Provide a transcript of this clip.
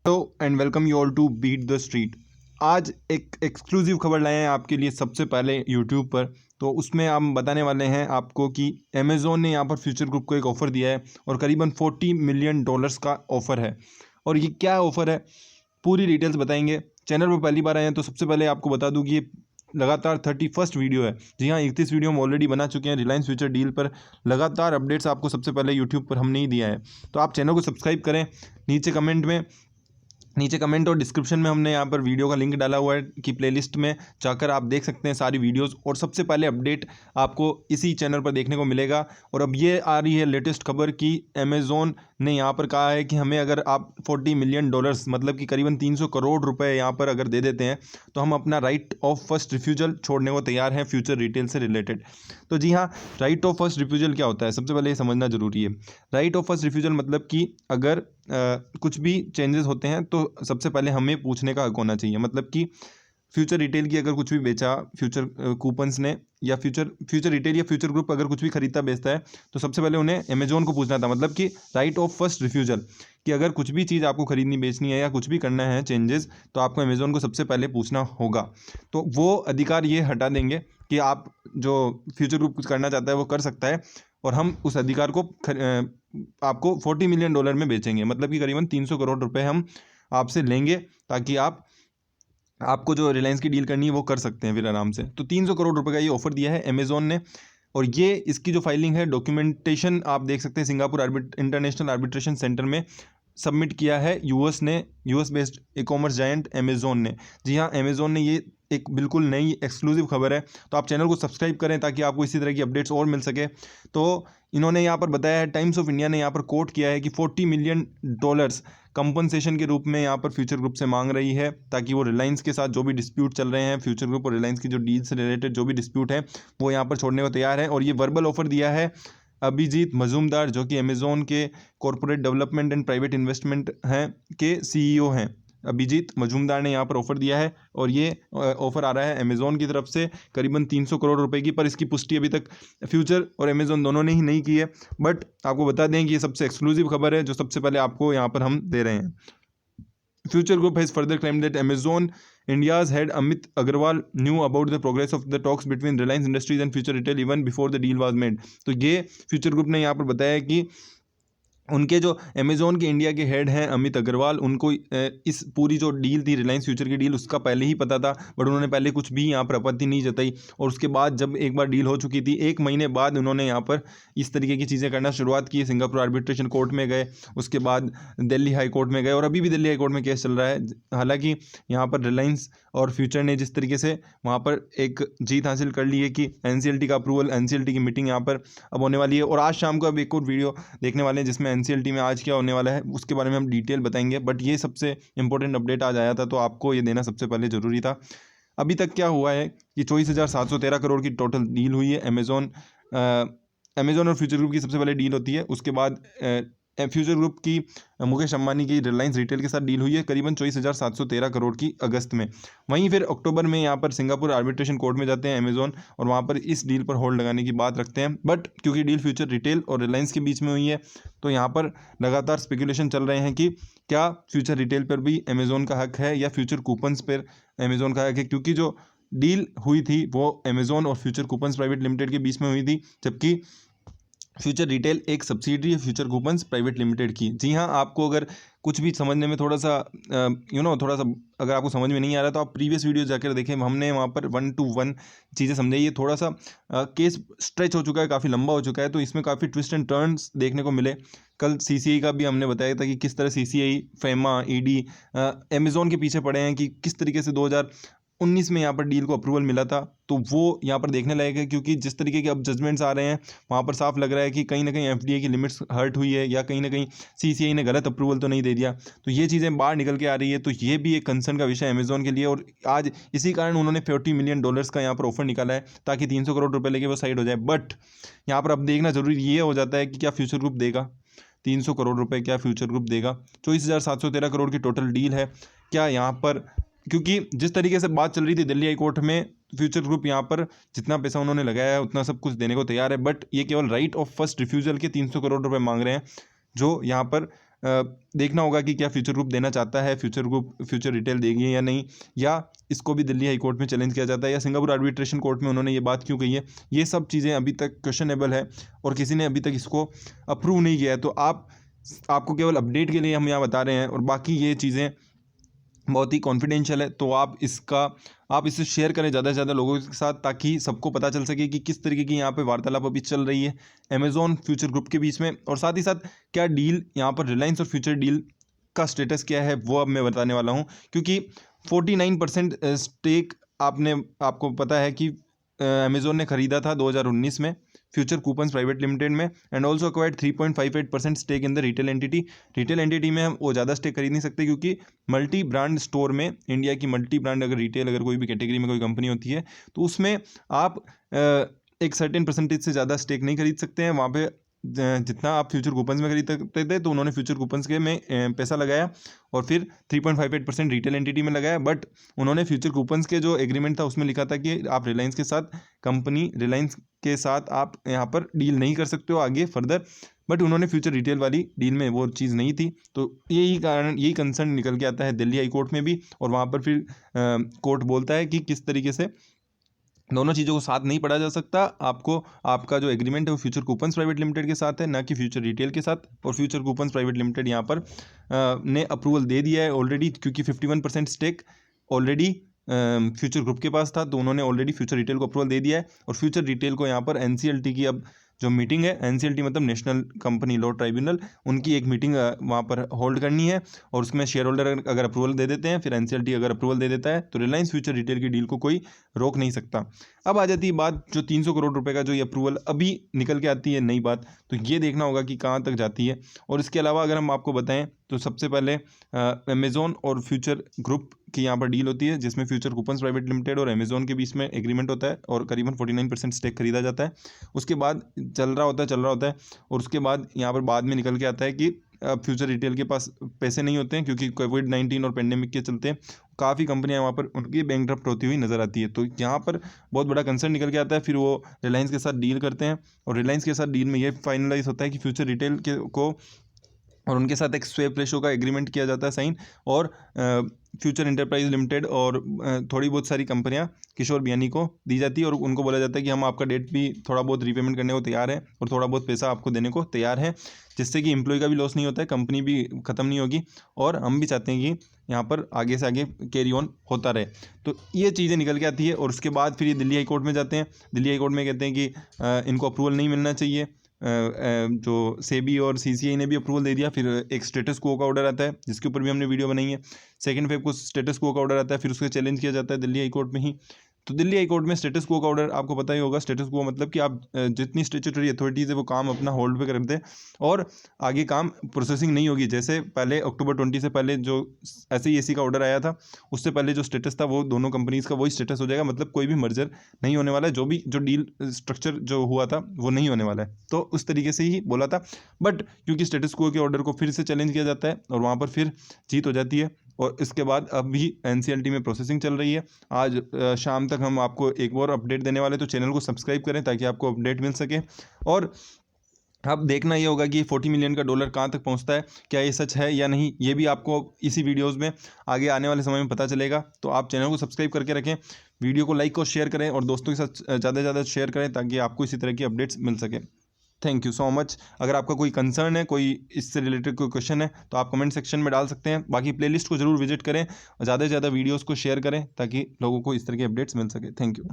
Hello and welcome you all to beat the street. आज एक exclusive खबर लाए हैं आपके लिए सबसे पहले यूट्यूब पर। तो उसमें हम बताने वाले हैं आपको कि अमेज़ॉन ने यहाँ पर फ्यूचर ग्रुप को एक ऑफ़र दिया है और करीबन $40 मिलियन का ऑफ़र है। और ये क्या ऑफ़र है, पूरी डिटेल्स बताएंगे। चैनल पर पहली बार आए हैं तो सबसे पहले आपको बता दूँ कि ये लगातार 31st वीडियो है। जी हाँ, 31 वीडियो हम ऑलरेडी बना चुके हैं रिलायंस फ्यूचर डील पर। लगातार अपडेट्स आपको सबसे पहले यूट्यूब पर हमने ही दिया है। तो आप चैनल को सब्सक्राइब करें। नीचे कमेंट और डिस्क्रिप्शन में हमने यहाँ पर वीडियो का लिंक डाला हुआ है कि प्लेलिस्ट में जाकर आप देख सकते हैं सारी वीडियोस, और सबसे पहले अपडेट आपको इसी चैनल पर देखने को मिलेगा। और अब ये आ रही है लेटेस्ट खबर कि अमेज़ॉन ने यहाँ पर कहा है कि हमें अगर आप $40 मिलियन मतलब कि करीबन 300 करोड़ रुपए यहाँ पर अगर दे देते हैं तो हम अपना राइट ऑफ फर्स्ट रिफ्यूजल छोड़ने को तैयार हैं फ्यूचर रिटेल से रिलेटेड। तो जी हाँ, राइट ऑफ फर्स्ट रिफ्यूजल क्या होता है, सबसे पहले ये समझना जरूरी है। राइट ऑफ फर्स्ट रिफ्यूजल मतलब कि अगर कुछ भी चेंजेस होते हैं तो सबसे पहले हमें पूछने का हक होना चाहिए। मतलब कि फ्यूचर रिटेल की अगर कुछ भी बेचा फ्यूचर कूपन्स ने, या फ्यूचर रिटेल या फ्यूचर ग्रुप अगर कुछ भी खरीदता बेचता है तो सबसे पहले उन्हें अमेज़ॉन को पूछना था। मतलब कि राइट ऑफ फर्स्ट रिफ्यूजल, कि अगर कुछ भी चीज़ आपको खरीदनी बेचनी है या कुछ भी करना है चेंजेस, तो आपको अमेज़ॉन को सबसे पहले पूछना होगा। तो वो अधिकार ये हटा देंगे कि आप जो फ्यूचर ग्रुप कुछ करना चाहता है वो कर सकता है, और हम उस अधिकार को आपको $40 मिलियन में बेचेंगे। मतलब कि करीबन 300 करोड़ रुपए हम आपसे लेंगे, ताकि आपको जो रिलायंस की डील करनी है वो कर सकते हैं फिर आराम से। तो 300 करोड़ रुपए का ये ऑफर दिया है अमेज़ॉन ने। और ये इसकी जो फाइलिंग है, डॉक्यूमेंटेशन आप देख सकते हैं, सिंगापुर इंटरनेशनल आर्बिट्रेशन सेंटर में सबमिट किया है US based e commerce giant Amazon ने। जी हाँ, अमेज़ॉन ने, ये एक बिल्कुल नई एक्सक्लूसिव खबर है। तो आप चैनल को सब्सक्राइब करें ताकि आपको इसी तरह की अपडेट्स और मिल सके। तो इन्होंने यहाँ पर बताया है, टाइम्स ऑफ इंडिया ने यहाँ पर कोट किया है कि $40 मिलियन कंपनसेशन के रूप में यहाँ पर फ्यूचर ग्रुप से मांग रही है, ताकि वो रिलायंस के साथ जो भी डिस्प्यूट चल रहे हैं, फ्यूचर ग्रुप और रिलायंस की जो डील से रिलेटेड जो भी डिस्प्यूट है वो यहाँ पर छोड़ने को तैयार है। और ये वर्बल ऑफर दिया है अभिजीत मजूमदार, जो कि अमेज़ॉन के corporate development and private investment हैं के सीईओ हैं। अभिजीत मजूमदार ने यहाँ पर ऑफर दिया है, और ये ऑफर आ रहा है अमेज़ॉन की तरफ से करीबन 300 करोड़ रुपए की। पर इसकी पुष्टि अभी तक फ्यूचर और अमेज़ॉन दोनों ने ही नहीं की है। बट आपको बता दें कि ये सबसे एक्सक्लूसिव खबर है जो सबसे पहले आपको यहाँ पर हम दे रहे हैं। Future Group has further claimed that Amazon India's head Amit Agarwal knew about the progress of the talks between Reliance Industries and Future Retail even before the deal was made। तो ये फ्यूचर ग्रुप ने यहाँ पर बताया कि उनके जो Amazon के इंडिया के हेड हैं अमित अग्रवाल, उनको इस पूरी जो डील थी रिलायंस फ्यूचर की डील, उसका पहले ही पता था। बट उन्होंने पहले कुछ भी यहाँ पर आपत्ति नहीं जताई। और उसके बाद जब एक बार डील हो चुकी थी, 1 महीने बाद उन्होंने यहाँ पर इस तरीके की चीज़ें करना शुरुआत की। सिंगापुर आर्बिट्रेशन कोर्ट में गए, उसके बाद दिल्ली हाई कोर्ट में गए, और अभी भी दिल्ली हाई कोर्ट में केस चल रहा है। हालांकि यहाँ पर रिलायंस और फ्यूचर ने जिस तरीके से वहाँ पर एक जीत हासिल कर ली है कि एनसीएलटी का अप्रूवल, एनसीएलटी की मीटिंग यहाँ पर अब होने वाली है। और आज शाम को अब एक और वीडियो देखने वाले हैं जिसमें एनसीएलटी में आज क्या होने वाला है उसके बारे में हम डिटेल बताएंगे। बट ये सबसे इंपॉर्टेंट अपडेट आज आया था, तो आपको ये देना सबसे पहले ज़रूरी था। अभी तक क्या हुआ है कि 24,713 करोड़ की टोटल डील हुई है। अमेज़ॉन और फ्यूचर ग्रुप की सबसे पहले डील होती है, उसके बाद फ्यूचर ग्रुप की मुकेश अंबानी की रिलायंस रिटेल के साथ डील हुई है करीबन 24,713 करोड़ की अगस्त में। वहीं फिर अक्टूबर में यहाँ पर सिंगापुर आर्बिट्रेशन कोर्ट में जाते हैं अमेज़ॉन, और वहाँ पर इस डील पर होल्ड लगाने की बात रखते हैं। बट क्योंकि डील फ्यूचर रिटेल और रिलायंस के बीच में हुई है, तो यहाँ पर लगातार स्पेकुलेशन चल रहे हैं कि क्या फ्यूचर रिटेल पर भी अमेज़ॉन का हक है या फ्यूचर कूपन्स पर अमेज़ॉन का हक है। क्योंकि जो डील हुई थी वो अमेज़ॉन और फ्यूचर कूपन्स प्राइवेट लिमिटेड के बीच में हुई थी, जबकि फ्यूचर रिटेल एक सब्सिडरी है फ्यूचर कूपन्स प्राइवेट लिमिटेड की। जी हाँ, आपको अगर कुछ भी समझने में थोड़ा सा थोड़ा सा अगर आपको समझ में नहीं आ रहा तो आप प्रीवियस वीडियो जाकर देखें, हमने वहाँ पर 1 to 1 चीज़ें समझाई। ये थोड़ा सा केस स्ट्रेच हो चुका है, काफ़ी लंबा हो चुका है, तो इसमें काफ़ी ट्विस्ट एंड टर्न्स देखने को मिले। कल सीसीआई का भी हमने बताया था कि किस तरह सीसीआई, फेमा, ईडी अमेज़ॉन के पीछे पड़े हैं, कि किस तरीके से 2019 में यहाँ पर डील को अप्रूवल मिला था। तो वो यहाँ पर देखने लायक है, क्योंकि जिस तरीके के अब जजमेंट्स आ रहे हैं वहाँ पर साफ लग रहा है कि कहीं ना कहीं एफडीए की लिमिट्स हर्ट हुई है, या कहीं ना कहीं सीसीआई ने गलत अप्रूवल तो नहीं दे दिया। तो ये चीज़ें बाहर निकल के आ रही है, तो ये भी एक कंसर्न का विषय है अमेज़ॉन के लिए। और आज इसी कारण उन्होंने $40 मिलियन का यहाँ पर ऑफर निकाला है, ताकि 300 करोड़ रुपये लेके वो साइड हो जाए। बट यहाँ पर अब देखना जरूरी ये हो जाता है कि क्या फ्यूचर ग्रुप देगा 300 करोड़ रुपए, क्या फ्यूचर ग्रुप देगा। 24,713 करोड़ की टोटल डील है। क्या यहाँ पर, क्योंकि जिस तरीके से बात चल रही थी दिल्ली हाई कोर्ट में, फ्यूचर ग्रुप यहाँ पर जितना पैसा उन्होंने लगाया है उतना सब कुछ देने को तैयार है। बट ये केवल राइट ऑफ फर्स्ट रिफ्यूजल के 300 करोड़ रुपए मांग रहे हैं, जो यहाँ पर देखना होगा कि क्या फ्यूचर ग्रुप देना चाहता है, फ्यूचर ग्रुप फ्यूचर रिटेल देगी या नहीं, या इसको भी दिल्ली हाई कोर्ट में चैलेंज किया जाता है, या सिंगापुर आर्बिट्रेशन कोर्ट में उन्होंने ये बात क्यों कही है। ये सब चीज़ें अभी तक क्वेश्चनेबल है और किसी ने अभी तक इसको अप्रूव नहीं किया है। तो आपको केवल अपडेट के लिए हम यहाँ बता रहे हैं, और बाकी ये चीज़ें बहुत ही कॉन्फिडेंशियल है। तो आप इसे शेयर करें ज़्यादा से ज़्यादा लोगों के साथ, ताकि सबको पता चल सके कि किस तरीके की यहाँ पे वार्तालाप अभी चल रही है अमेज़ॉन फ्यूचर ग्रुप के बीच में, और साथ ही साथ क्या डील यहाँ पर रिलायंस और फ्यूचर डील का स्टेटस क्या है वो अब मैं बताने वाला हूँ। क्योंकि 49% स्टेक आपको पता है कि अमेज़ॉन ने खरीदा था 2019 में फ्यूचर कूपन्स प्राइवेट लिमिटेड में, and also acquired 3.58% stake in the retail entity में हम वो ज़्यादा स्टेक खरीद नहीं सकते, क्योंकि मल्टी ब्रांड स्टोर में, इंडिया की मल्टी ब्रांड अगर कोई भी कैटेगरी में कोई कंपनी होती है तो उसमें आप एक सर्टेन परसेंटेज से ज़्यादा स्टेक नहीं खरीद सकते हैं। वहाँ पे जितना आप फ्यूचर कूपन्स में खरीद सकते थे, तो उन्होंने फ्यूचर कूपन्स के में पैसा लगाया और फिर 3.58% रिटेल एंटिटी में लगाया। बट उन्होंने फ्यूचर कूपन्स के जो एग्रीमेंट था उसमें लिखा था कि आप रिलायंस के साथ आप यहाँ पर डील नहीं कर सकते हो आगे फर्दर। बट उन्होंने फ्यूचर रिटेल वाली डील में वो चीज़ नहीं थी, तो यही कंसर्न निकल के आता है दिल्ली हाई कोर्ट में भी, और वहाँ पर फिर कोर्ट बोलता है कि किस तरीके से दोनों चीज़ों को साथ नहीं पढ़ा जा सकता। आपका जो एग्रीमेंट है वो फ्यूचर कूपन्स प्राइवेट लिमिटेड के साथ है, ना कि फ्यूचर रिटेल के साथ। और फ्यूचर कूपन्स प्राइवेट लिमिटेड यहाँ पर ने अप्रूवल दे दिया है ऑलरेडी, क्योंकि 51% स्टेक ऑलरेडी फ्यूचर ग्रुप के पास था, तो उन्होंने ऑलरेडी फ्यूचर रिटेल को अप्रूवल दे दिया है। और फ्यूचर रिटेल को यहाँ पर एनसीएलटी की अब जो मीटिंग है, एनसीएलटी मतलब नेशनल कंपनी लॉ ट्राइब्यूनल, उनकी एक मीटिंग वहाँ पर होल्ड करनी है, और उसमें शेयर होल्डर अगर अप्रूवल दे देते हैं, फिर एनसीएलटी अगर अप्रूवल दे देता है, तो रिलायंस फ्यूचर रिटेल की डील को कोई रोक नहीं सकता। अब आ जाती है बात जो 300 करोड़ रुपए का जो ये अप्रूवल अभी निकल के आती है नई बात, तो ये देखना होगा कि कहाँ तक जाती है। और इसके अलावा अगर हम आपको बताएं तो सबसे पहले अमेज़ॉन और फ्यूचर ग्रुप की यहाँ पर डील होती है, जिसमें फ्यूचर कूपन्स प्राइवेट लिमिटेड और अमेज़ॉन के बीच में एग्रीमेंट होता है, और करीबन 49% स्टेक खरीदा जाता है। उसके बाद चल रहा होता है, और उसके बाद यहाँ पर बाद में निकल के आता है कि फ्यूचर रिटेल के पास पैसे नहीं होते हैं, क्योंकि कोविड-19 और पेंडेमिक के चलते काफ़ी कंपनियां वहाँ पर उनकी बैंकरप्ट होती हुई नज़र आती है। तो यहाँ पर बहुत बड़ा कंसर्न निकल के आता है। फिर वो रिलायंस के साथ डील करते हैं, और रिलायंस के साथ डील में ये फाइनलाइज होता है कि फ्यूचर रिटेल को और उनके साथ एक स्वेप रेशो का एग्रीमेंट किया जाता है साइन, और फ्यूचर एंटरप्राइज लिमिटेड और थोड़ी बहुत सारी कंपनियां किशोर बियानी को दी जाती है, और उनको बोला जाता है कि हम आपका डेट भी थोड़ा बहुत रीपेमेंट करने को तैयार है, और थोड़ा बहुत पैसा आपको देने को तैयार है, जिससे कि एम्प्लॉय का भी लॉस नहीं होता है, कंपनी भी ख़त्म नहीं होगी, और हम भी चाहते हैं कि यहाँ पर आगे से आगे कैरी ऑन होता रहे। तो ये चीज़ें निकल के आती है, और उसके बाद फिर ये दिल्ली हाई कोर्ट में जाते हैं। दिल्ली हाई कोर्ट में कहते हैं कि इनको अप्रूवल नहीं मिलना चाहिए। जो सेबी और सीसीआई ने भी अप्रूवल दे दिया। फिर एक स्टेटस क्वो का ऑर्डर आता है, जिसके ऊपर भी हमने वीडियो बनाई है। 2 फेब को स्टेटस क्वो का ऑर्डर आता है, फिर उसको चैलेंज किया जाता है दिल्ली हाई कोर्ट में ही। तो दिल्ली हाई कोर्ट में स्टेटस क्वो का ऑर्डर आपको पता ही होगा। स्टेटस क्वो मतलब कि आप जितनी स्टेचुटरी अथॉरिटीज़ है वो काम अपना होल्ड पे कर दें, और आगे काम प्रोसेसिंग नहीं होगी। जैसे पहले अक्टूबर 20 से पहले जो SEC का ऑर्डर आया था, उससे पहले जो स्टेटस था वो दोनों कंपनीज़ का वही स्टेटस हो जाएगा। मतलब कोई भी मर्जर नहीं होने वाला है, जो डील स्ट्रक्चर जो हुआ था वो नहीं होने वाला है। तो उस तरीके से ही बोला था, बट क्योंकि स्टेटस क्वो के ऑर्डर को फिर से चैलेंज किया जाता है, और वहाँ पर फिर जीत हो जाती है। और इसके बाद अब भी NCLT में प्रोसेसिंग चल रही है। आज शाम तक हम आपको एक और अपडेट देने वाले, तो चैनल को सब्सक्राइब करें ताकि आपको अपडेट मिल सके। और अब देखना ये होगा कि $40 मिलियन का डॉलर कहाँ तक पहुँचता है, क्या ये सच है या नहीं, ये भी आपको इसी वीडियोज़ में आगे आने वाले समय में पता चलेगा। तो आप चैनल को सब्सक्राइब करके रखें, वीडियो को लाइक और शेयर करें, और दोस्तों के साथ ज़्यादा से ज़्यादा शेयर करें, ताकि आपको इसी तरह की अपडेट्स मिल सके। Thank you so much. अगर आपका कोई कंसर्न है, कोई इससे रिलेटेड कोई क्वेश्चन है, तो आप कमेंट सेक्शन में डाल सकते हैं। बाकी प्लेलिस्ट को जरूर विजिट करें, और ज़्यादा से ज़्यादा वीडियोज़ को शेयर करें, ताकि लोगों को इस तरह की अपडेट्स मिल सके। Thank you.